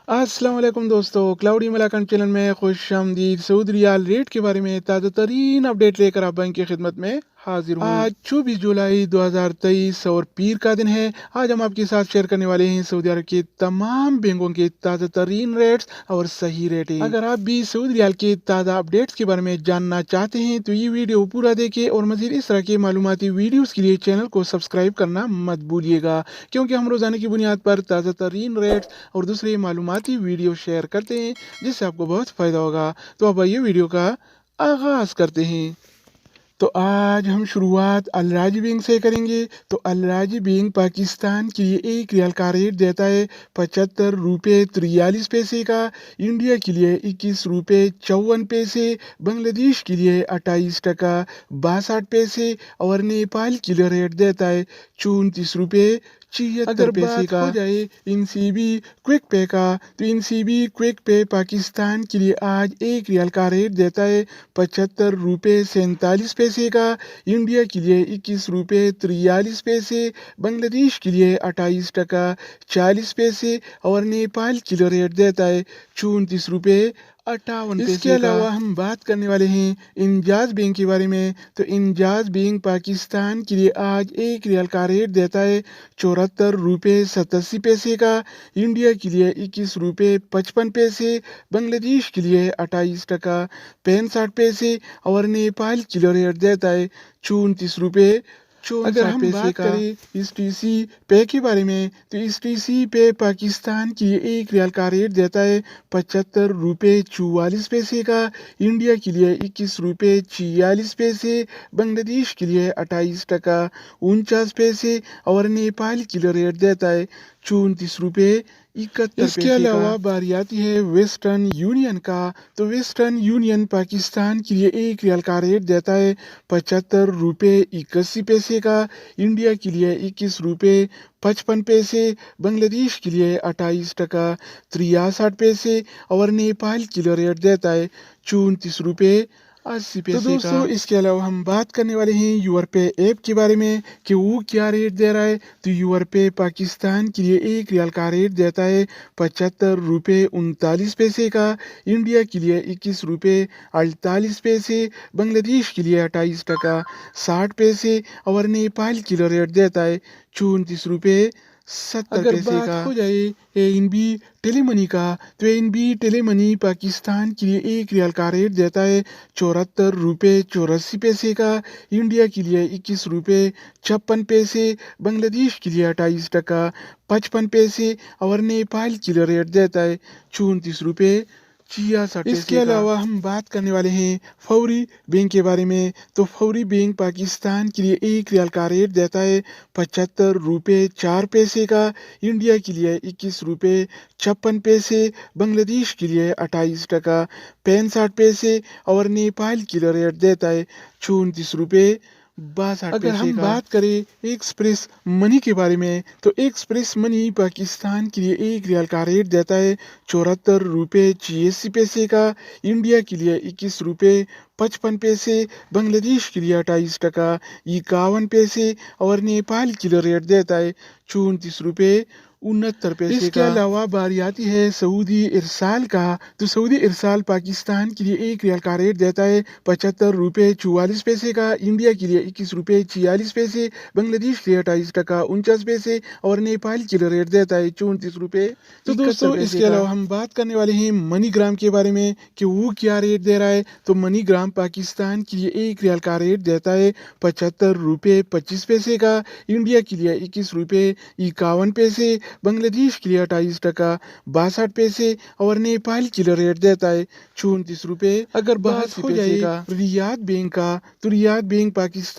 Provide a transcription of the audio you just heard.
अस्सलाम वालेकुम दोस्तों, क्लाउडी मलाकन चैनल में खुश आमदीद। सऊदी रियाल रेट के बारे में ताज़ा तरीन अपडेट लेकर आप बैंक की खिदमत में हाजिर हूँ। आज 24 जुलाई 2023 और पीर का दिन है। आज हम आपके साथ शेयर करने वाले हैं सऊदी अरब के तमाम बैंकों के ताज़ा तरीन रेट्स और सही रेटिंग। अगर आप भी सऊदी रियाल के ताज़ा अपडेट्स के बारे में जानना चाहते हैं तो ये वीडियो पूरा देखें और मज़ीद इस तरह के मालूमाती वीडियोस के लिए चैनल को सब्सक्राइब करना मत भूलिएगा, क्योंकि हम रोज़ाना की बुनियाद पर ताज़ा तरीन रेट्स और दूसरे मालूमाती वीडियो शेयर करते हैं जिससे आपको बहुत फ़ायदा होगा। तो अब आइए वीडियो का आगाज़ करते हैं। तो आज हम शुरुआत अल राजी बैंक से करेंगे। तो अल राजी बैंक पाकिस्तान के लिए एक रियाल का रेट देता है 75 रुपये 43 पैसे का, इंडिया के लिए 21 रुपये 54 पैसे, बांग्लादेश के लिए 28 टका 62 पैसे और नेपाल के लिए रेट देता है 34 रुपये 76 पैसे का। हो जाए इनसीबी क्विक पे का, तो इनसीबी क्विक पे पाकिस्तान के लिए आज एक रियाल का रेट देता है 75 रुपये 47 पैसे का, इंडिया के लिए 21 रुपये 43 पैसे, बांग्लादेश के लिए 28 टका 40 पैसे और नेपाल के लिए रेट देता है 34 रुपये 58 पैसे। इसके अलावा हम बात करने वाले हैं इंजाज बैंक के बारे में। तो इंजाज बैंक पाकिस्तान के लिए आज एक रियाल का रेट देता है 74 रुपये 87 पैसे का, इंडिया के लिए 21 रुपये 55 पैसे, बांग्लादेश के लिए 28 टका 65 पैसे और नेपाल के लिए रेट देता है 34 रुपये 64 पैसे। बात करें इस टीसी पे के बारे में, तो इस टीसी पे पाकिस्तान के लिए एक रियाल का रेट देता है 75 रुपये 44 पैसे का, इंडिया के लिए 21 रुपये 46 पैसे, बांग्लादेश के लिए 28 टका 49 पैसे और नेपाल के लिए रेट देता है 34 रुपये 71 इसके अलावा बारी आती है वेस्टर्न यूनियन का। तो वेस्टर्न यूनियन पाकिस्तान के लिए एक रियाल का रेट देता है 75 रुपये 81 पैसे का, इंडिया के लिए 21 रुपये 55 पैसे, बांग्लादेश के लिए 28 टका 63 पैसे और नेपाल के लिए रेट देता है 34 रुपये 80 पैसे। तो दोस्तों इसके अलावा हम बात करने वाले हैं यूर पे ऐप के बारे में कि वो क्या रेट दे रहा है। तो यूर पे पाकिस्तान के लिए एक रियाल का रेट देता है 75 रुपये 39 पैसे का, इंडिया के लिए 21 रुपये 48 पैसे, बांग्लादेश के लिए 28 टका 60 पैसे और नेपाल के लिए रेट देता है 34 रुपये 70 पैसे का। हो जाए एएनबी टेलीमनी का, तो एएनबी टेलीमनी पाकिस्तान के लिए एक रियाल का रेट देता है 74 रुपये 84 पैसे का, इंडिया के लिए 21 रुपये 56 पैसे, बांग्लादेश के लिए 28 टका 55 पैसे और नेपाल के लिए रेट देता है 34 रुपये 66। इसके अलावा हम बात करने वाले हैं फौरी बैंक के बारे में। तो फौरी बैंक पाकिस्तान के लिए एक रियाल का रेट देता है 75 रुपये 4 पैसे का, इंडिया के लिए 21 रुपये 56 पैसे, बांग्लादेश के लिए 28 टका 65 पैसे और नेपाल के लिए रेट देता है 34 रुपये 62 अगर हम बात करें एक्सप्रेस मनी के बारे में, तो एक्सप्रेस मनी पाकिस्तान के लिए एक रियाल का रेट देता है 74 रुपये 86 पैसे का, इंडिया के लिए 21 रुपये 55 पैसे, बांग्लादेश के लिए 28 टका 51 पैसे और नेपाल के लिए रेट देता है 34 रुपये 69 पैसे। इसके अलावा बारी आती है सऊदी इरसाल का। तो सऊदी इरसाल पाकिस्तान के लिए एक रियाल का रेट देता है 75 रुपये 44 पैसे का, इंडिया के लिए 21 रुपये 46 पैसे, बांग्लादेश के लिए 28 टका 49 पैसे और नेपाल के लिए रेट देता है 34 रुपये। तो दोस्तों इसके अलावा हम बात करने वाले हैं मनीग्राम के बारे में कि वो क्या रेट दे रहा है। तो मनीग्राम पाकिस्तान के लिए एक रियाल का रेट देता है 75 रुपये 25 पैसे का, इंडिया के लिए 21 रुपये 51 पैसे, बांग्लादेश के लिए 28 टका 62 पैसे और नेपाल के लिए रेट देता है 34 रुपये। अगर बात हो जाए रियाद बैंक का, तो रियाद बैंक पाकिस्तान